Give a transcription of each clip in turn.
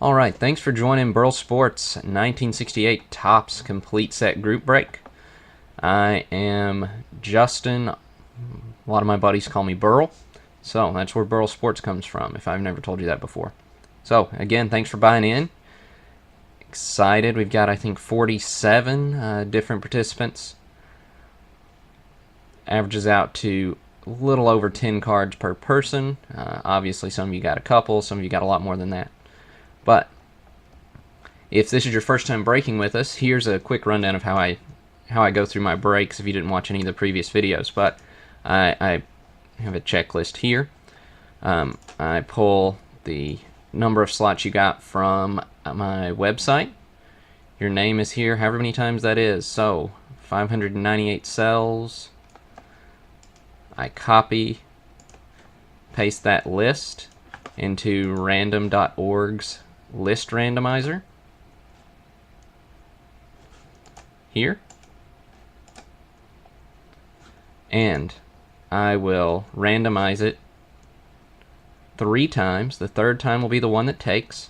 Alright, thanks for joining Burl Sports 1968 Topps Complete Set Group Break. I am Justin. A lot of my buddies call me Burl, so that's where Burl Sports comes from, if I've never told you that before. So, again, thanks for buying in. Excited. We've got, I think, 47 different participants. Averages out to a little over 10 cards per person. Obviously, some of you got a couple, some of you got a lot more than that. But if this is your first time breaking with us, here's a quick rundown of how I go through my breaks if you didn't watch any of the previous videos. But I have a checklist here. I pull the number of slots you got from my website. Your name is here, however many times that is. So 598 cells. I copy, paste that list into random.org's list randomizer here, and I will randomize it 3 times. The third time will be the one that takes,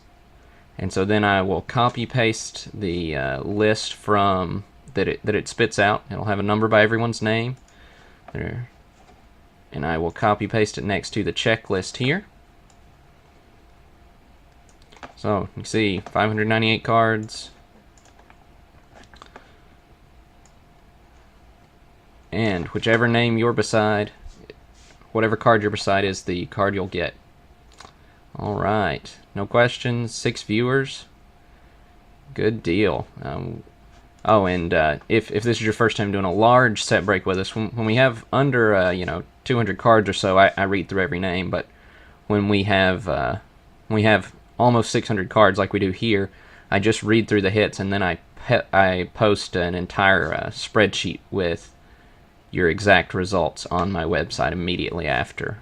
and so then I will copy paste the list from that it spits out. It'll have a number by everyone's name there, and I will copy paste it next to the checklist here. So, you can see 598 cards. And whichever name you're beside, whatever card you're beside is the card you'll get. Alright, no questions, 6 viewers. Good deal. If this is your first time doing a large set break with us, when we have under 200 cards or so, I read through every name. But when we have almost 600 cards like we do here, I just read through the hits, and then I post an entire spreadsheet with your exact results on my website immediately after.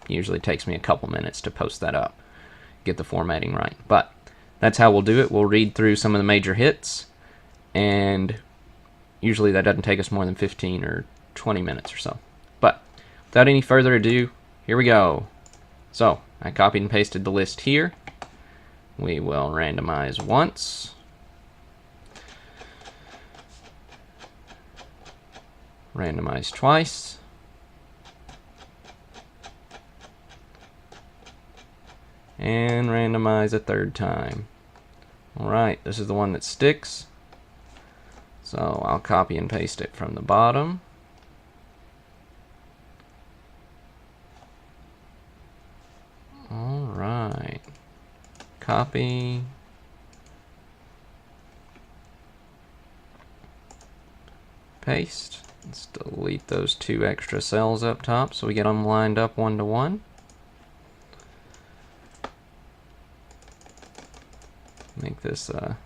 Usually takes me a couple minutes to post that up, get the formatting right. But that's how we'll do it. We'll read through some of the major hits, and usually that doesn't take us more than 15 or 20 minutes or so. But without any further ado, here we go. So I copied and pasted the list here. We will randomize once. Randomize twice. And randomize a third time. Alright, this is the one that sticks. So I'll copy and paste it from the bottom. Alright. Copy. Paste. Let's delete those 2 extra cells up top so we get them lined up 1 to 1. Make this a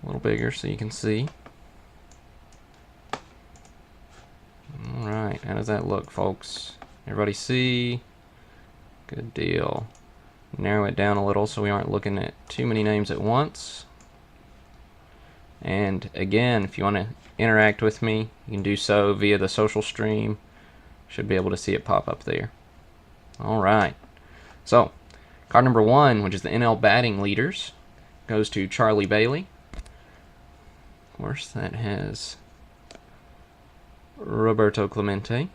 little bigger so you can see. Alright, how does that look, folks? Everybody see? Good deal. Narrow it down a little so we aren't looking at too many names at once. And again, if you want to interact with me, you can do so via the social stream. Should be able to see it pop up there. Alright, so card number 1, which is the NL batting leaders, goes to Charlie Bailey. Of course, that has Roberto Clemente.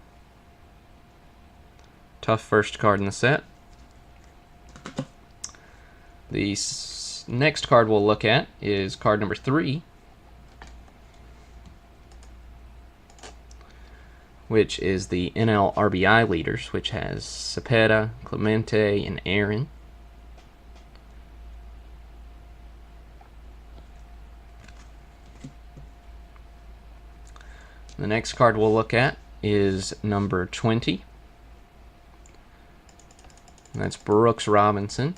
Tough first card in the set. The next card we'll look at is card number 3, which is the NL RBI leaders, which has Cepeda, Clemente, and Aaron. The next card we'll look at is number 20. And that's Brooks Robinson.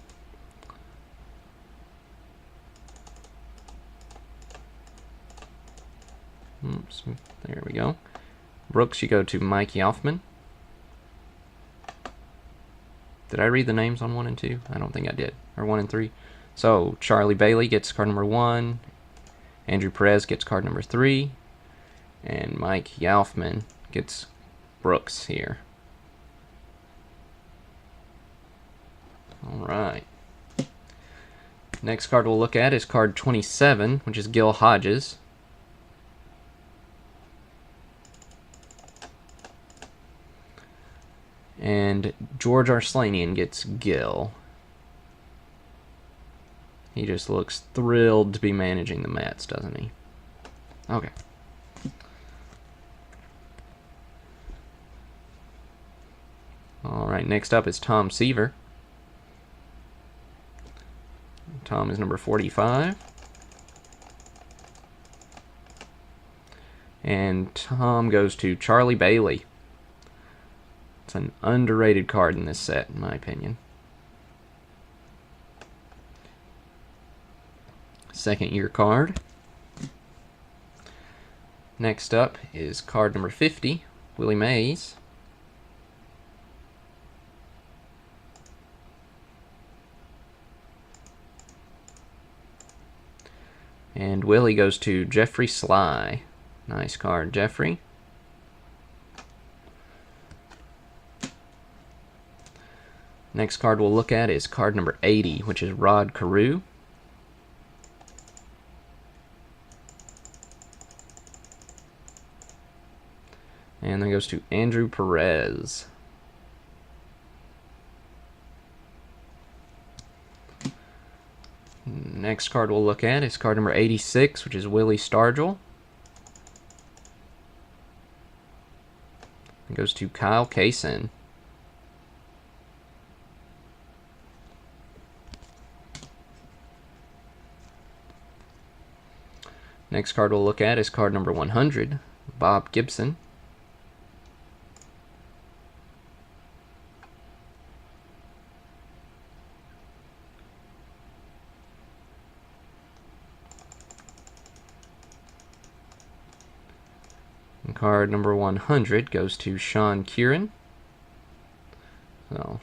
Oops, there we go. Brooks, you go to Mike Yalfman. Did I read the names on 1 and 2? I don't think I did. Or 1 and 3. So Charlie Bailey gets card number 1. Andrew Perez gets card number 3. And Mike Yalfman gets Brooks here. Alright. Next card we'll look at is card 27, which is Gil Hodges. And George Arslanian gets Gil. He just looks thrilled to be managing the Mets, doesn't he? Okay. Alright, next up is Tom Seaver. Tom is number 45. And Tom goes to Charlie Bailey. It's an underrated card in this set, in my opinion. Second year card. Next up is card number 50, Willie Mays. And Willie goes to Jeffrey Sly. Nice card, Jeffrey. Next card we'll look at is card number 80, which is Rod Carew. And then goes to Andrew Perez. Next card we'll look at is card number 86, which is Willie Stargell. It goes to Kyle Kaysen. Next card we'll look at is card number 100, Bob Gibson. And card number 100 goes to Sean Kieran. So,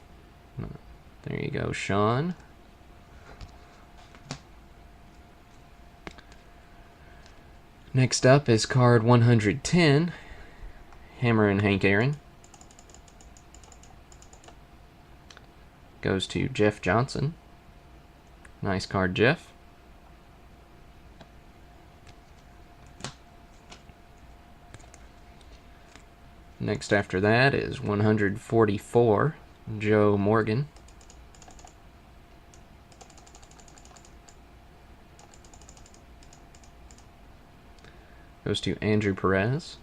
there you go, Sean. Next up is card 110, Hammer and Hank Aaron. Goes to Jeff Johnson. Nice card, Jeff. Next after that is 144, Joe Morgan. Goes to Andrew Perez.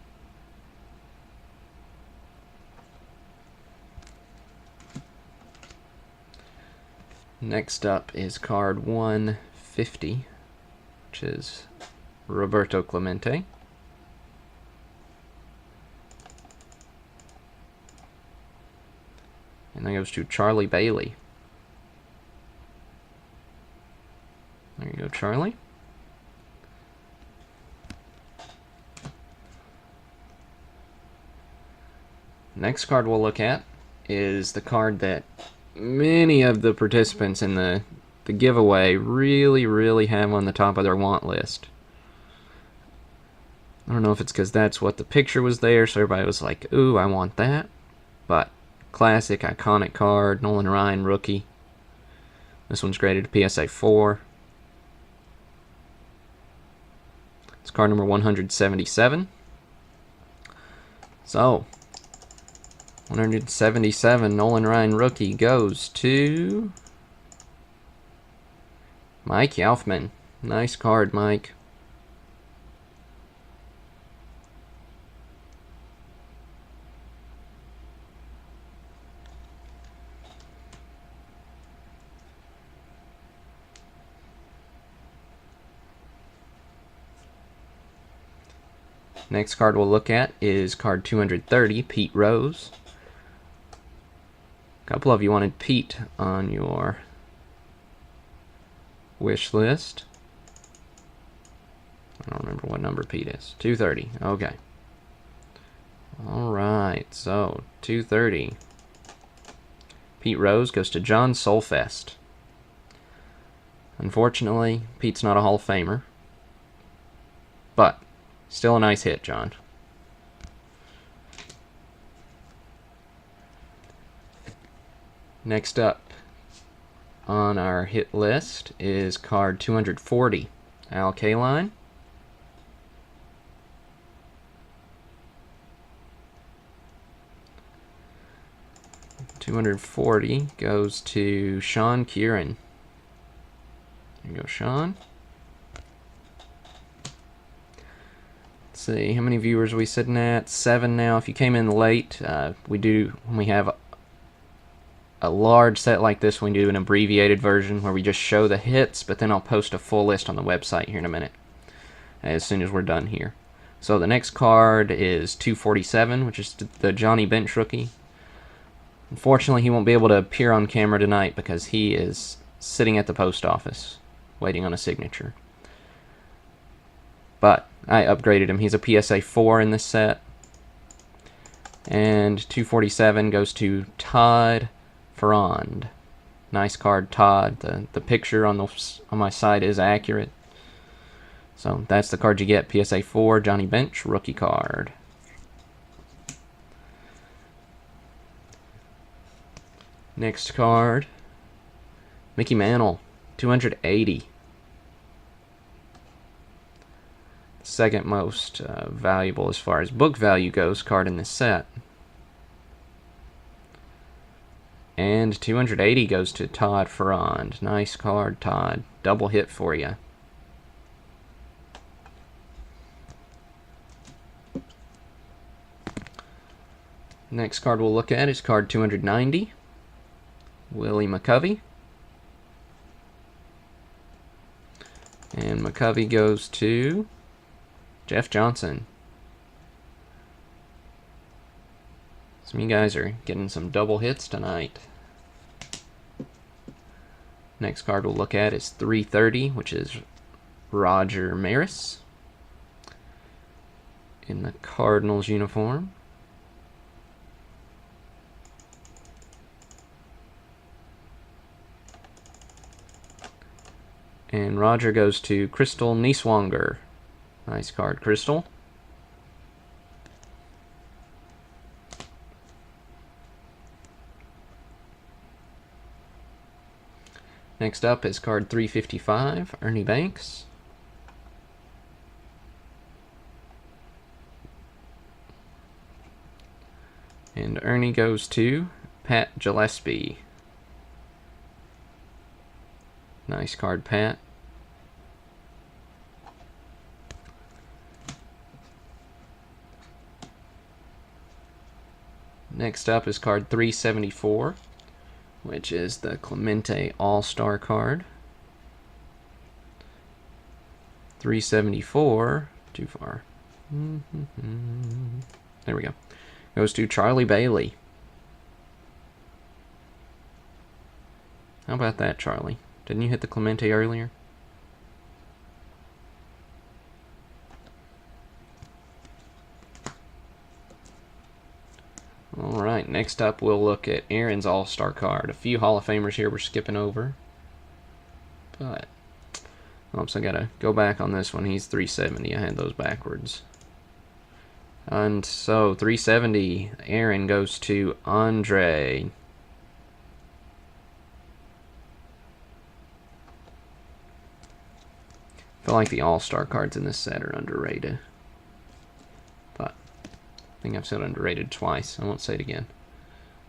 Next up is card 150, which is Roberto Clemente. And then goes to Charlie Bailey. There you go, Charlie. Next card we'll look at is the card that many of the participants in the giveaway really have on the top of their want list. I don't know if it's because that's what the picture was there, so everybody was like, ooh, I want that. But classic, iconic card, Nolan Ryan, rookie. This one's graded to PSA 4. It's card number 177. So, 177 Nolan Ryan rookie goes to Mike Yelfman. Nice card, Mike. Next card we'll look at is card 230, Pete Rose. A couple of you wanted Pete on your wish list. I don't remember what number Pete is. 230. Okay. Alright, so 230. Pete Rose goes to John Solfest. Unfortunately, Pete's not a Hall of Famer. But still a nice hit, John. Next up on our hit list is card 240, Al Kaline. $240 goes to Sean Kieran. There you go, Sean. Let's see, how many viewers are we sitting at? 7 now. If you came in late, when we have a large set like this, we do an abbreviated version where we just show the hits, but then I'll post a full list on the website here in a minute, as soon as we're done here. So the next card is 247, which is the Johnny Bench rookie. Unfortunately, he won't be able to appear on camera tonight because he is sitting at the post office waiting on a signature. But I upgraded him. He's a PSA 4 in this set. And 247 goes to Todd Ferrand. Nice card, Todd. The picture on my site is accurate. So that's the card you get. PSA 4, Johnny Bench, rookie card. Next card, Mickey Mantle, 280. Second most valuable as far as book value goes card in this set. And 280 goes to Todd Ferrand. Nice card, Todd. Double hit for you. Next card we'll look at is card 290. Willie McCovey. And McCovey goes to Jeff Johnson. Some of you guys are getting some double hits tonight. Next card we'll look at is 330, which is Roger Maris in the Cardinals uniform. And Roger goes to Crystal Nieswanger. Nice card, Crystal. Next up is card 355, Ernie Banks. And Ernie goes to Pat Gillespie. Nice card, Pat. Next up is card 374, which is the Clemente All-Star card. 374, too far. There we go. Goes to Charlie Bailey. How about that, Charlie? Didn't you hit the Clemente earlier? Alright, next up we'll look at Aaron's All-Star card. A few Hall of Famers here we're skipping over. But, oops, I gotta go back on this one. He's 370. I had those backwards. And so, 370, Aaron goes to Andre. I feel like the All-Star cards in this set are underrated. But I think I've said underrated twice. I won't say it again.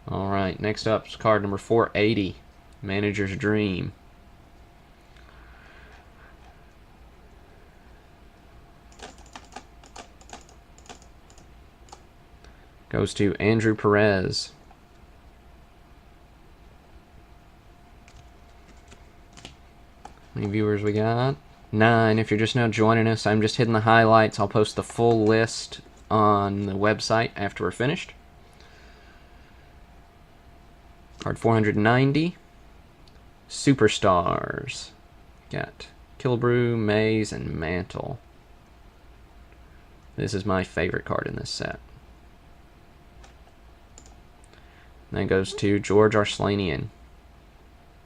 Alright, next up is card number 480. Manager's Dream. Goes to Andrew Perez. How many viewers we got? 9. If you're just now joining us, I'm just hitting the highlights. I'll post the full list on the website after we're finished. Card 490. Superstars. Got Killebrew, Mays, and Mantle. This is my favorite card in this set. Then goes to George Arslanian.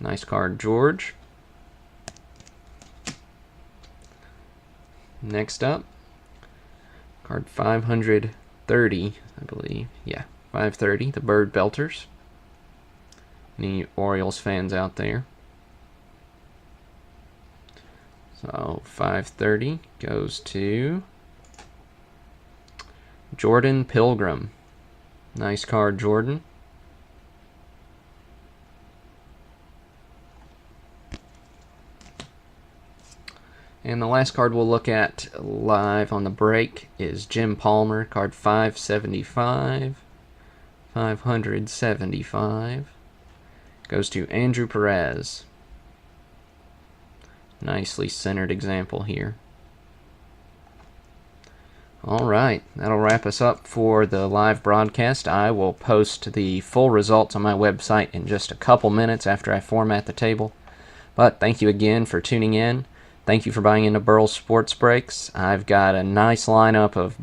Nice card, George. Next up, card 530, I believe. Yeah, 530, the Bird Belters. Any Orioles fans out there? So 530 goes to Jordan Pilgrim. Nice card, Jordan. And the last card we'll look at live on the break is Jim Palmer, card 575. 575. Goes to Andrew Perez. Nicely centered example here. Alright, that'll wrap us up for the live broadcast. I will post the full results on my website in just a couple minutes after I format the table. But thank you again for tuning in. Thank you for buying into Burrell's Sports Breaks. I've got a nice lineup of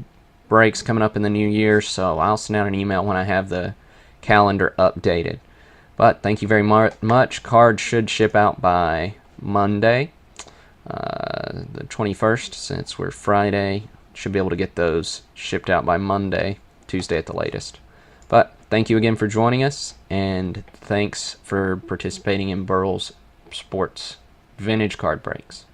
breaks coming up in the new year, so I'll send out an email when I have the calendar updated. But thank you very much. Cards should ship out by Monday, the 21st, since we're Friday. Should be able to get those shipped out by Monday, Tuesday at the latest. But thank you again for joining us, and thanks for participating in Burrell's Sports Vintage Card Breaks.